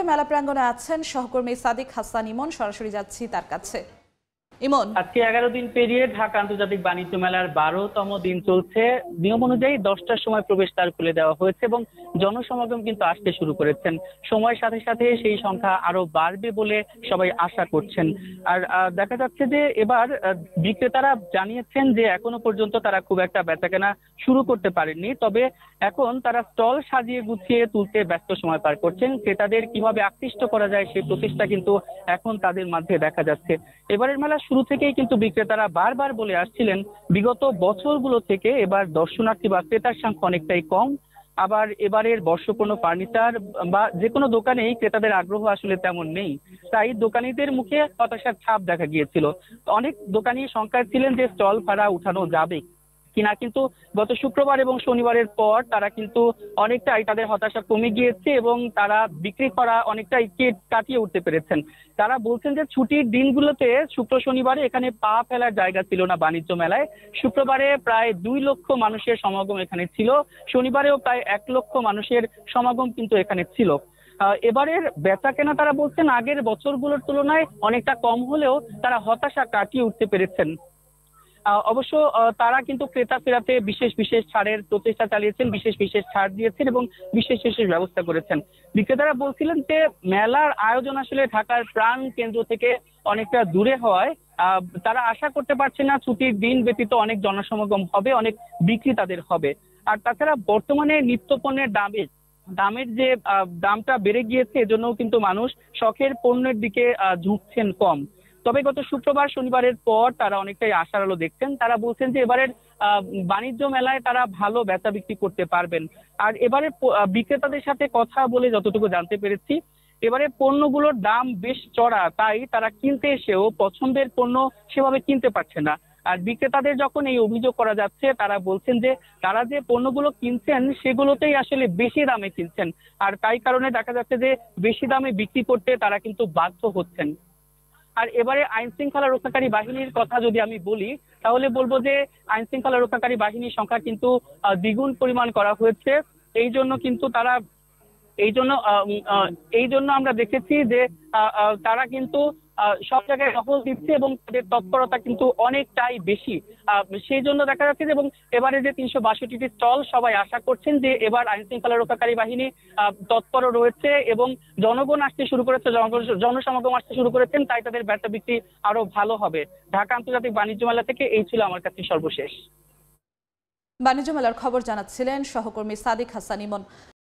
মেলা প্রাঙ্গণে আছেন সহকর্মী সাদিক হাসান ইমন। সরাসরি যাচ্ছি তার কাছে। ইমন, আজকে 11 দিন পেরিয়ে ঢাকা আন্তর্জাতিক বাণিজ্য মেলার 12তম দিন চলছে। নিয়ম অনুযায়ী 10টার সময় প্রবেশদ্বার খুলে দেওয়া হয়েছে এবং জনসমাগম কিন্তু আসতে শুরু করেছেন। সময়ের সাথে সাথে সেই সংখ্যা আরো বাড়বে বলে সবাই আশা করছেন। আর দেখা যাচ্ছে যে এবার বিক্রেতারা জানিয়েছেন যে এখনো পর্যন্ত তারা খুব একটা বেচাকেনা শুরু করতে পারেননি, তবে এখন তারা স্টল সাজিয়ে গুছিয়ে তুলতে ব্যস্ত সময় পার করছেন। ক্রেতাদের কিভাবে আকৃষ্ট করা যায় সেই প্রচেষ্টা কিন্তু এখন তাদের মাঝে দেখা যাচ্ছে। এবারের মেলা শুরু থেকেই কিন্তু বিক্রেতারা বারবার বলে আসছিলেন বিগত বছরগুলো থেকে এবার দর্শনার্থী বা ক্রেতার সংখ্যা অনেকটাই কম। আবার এবারের বর্ষপূর্ণ ফার্নিচার বা যে কোনো দোকানেই ক্রেতাদের আগ্রহ আসলে তেমন নেই, তাই দোকানীদের মুখে হতাশার ছাপ দেখা গিয়েছিল। অনেক দোকানি শঙ্কায় ছিলেন যে স্টল ভাড়া উঠানো যাবে কিনা, কিন্তু গত শুক্রবার এবং শনিবারের পর তারা কিন্তু অনেকটাই তাদের হতাশা কমে গিয়েছে এবং তারা বিক্রি করা অনেকটাই কাটিয়ে উঠতে পেরেছেন। তারা বলছেন যে ছুটির দিনগুলোতে শুক্র শনিবারে এখানে পা ফেলার জায়গা ছিল না বাণিজ্য মেলায়। শুক্রবারে প্রায় 2 লক্ষ মানুষের সমাগম এখানে ছিল, শনিবারেও প্রায় 1 লক্ষ মানুষের সমাগম কিন্তু এখানে ছিল। এবারের বেচা কেনা তারা বলছেন আগের বছরগুলোর তুলনায় অনেকটা কম হলেও তারা হতাশা কাটিয়ে উঠতে পেরেছেন। অবশ্য তারা কিন্তু ক্রেতা ফেরাতে বিশেষ বিশেষ ছাড়ের প্রচেষ্টা চালিয়েছেন, বিশেষ বিশেষ ছাড় দিয়েছেন এবং বিশেষ বিশেষ ব্যবস্থা করেছেন। বিক্রেতারা বলছিলেন যে মেলার আয়োজন আসলে ঢাকার প্রাণ কেন্দ্র থেকে অনেকটা দূরে হওয়ায় তারা আশা করতে পারছে না ছুটির দিন ব্যতীত অনেক জনসমাগম হবে, অনেক বিক্রি তাদের হবে। আর তাছাড়া বর্তমানে নিত্যপণ্যের দামের যে দামটা বেড়ে গিয়েছে, এজন্যও কিন্তু মানুষ শখের পণ্যের দিকে ঝুঁকছেন কম। তবে গত শুক্রবার শনিবারের পর তারা অনেকটাই আশার আলো দেখছেন। তারা বলছেন যে এবারের বাণিজ্য মেলায় তারা ভালো বেচা বিক্রি করতে পারবেন। আর এবারে বিক্রেতাদের সাথে কথা বলে যতটুকু জানতে পেরেছি, এবারে পণ্যগুলোর দাম বেশ চড়া, তাই তারা কিনতে এসেও পছন্দের পণ্য সেভাবে কিনতে পারছে না। আর বিক্রেতাদের যখন এই অভিযোগ করা যাচ্ছে, তারা বলছেন যে তারা যে পণ্যগুলো কিনছেন সেগুলোতেই আসলে বেশি দামে কিনছেন, আর তাই কারণে দেখা যাচ্ছে যে বেশি দামে বিক্রি করতে তারা কিন্তু বাধ্য হচ্ছেন। আর এবারে আইন শৃঙ্খলা রক্ষাকারী বাহিনীর কথা যদি আমি বলি, তাহলে বলবো যে আইন শৃঙ্খলা রক্ষাকারী বাহিনীর সংখ্যা কিন্তু দ্বিগুণ পরিমাণ করা হয়েছে। এই জন্য কিন্তু তারা এই জন্য আমরা দেখেছি যে তারা কিন্তু সব জায়গায় টহল দিচ্ছে এবং তাদের তৎপরতা কিন্তু অনেকটাই বেশি। সেই জন্য দেখা যাচ্ছে যে এবং এবারে যে 362টি স্টল, সবাই আশা করছেন যে এবার আইন শৃঙ্খলা রক্ষাকারী বাহিনী তৎপর রয়েছে এবং জনগণ আসতে শুরু করেছে, জনসমাগম আসতে শুরু করেছেন, তাই তাদের বেচা বিক্রি আরো ভালো হবে। ঢাকা আন্তর্জাতিক বাণিজ্য মেলা থেকে এই ছিল আমার কাছে সর্বশেষ। বাণিজ্য মেলার খবর জানাচ্ছিলেন সহকর্মী সাদিক হাসান ইমন।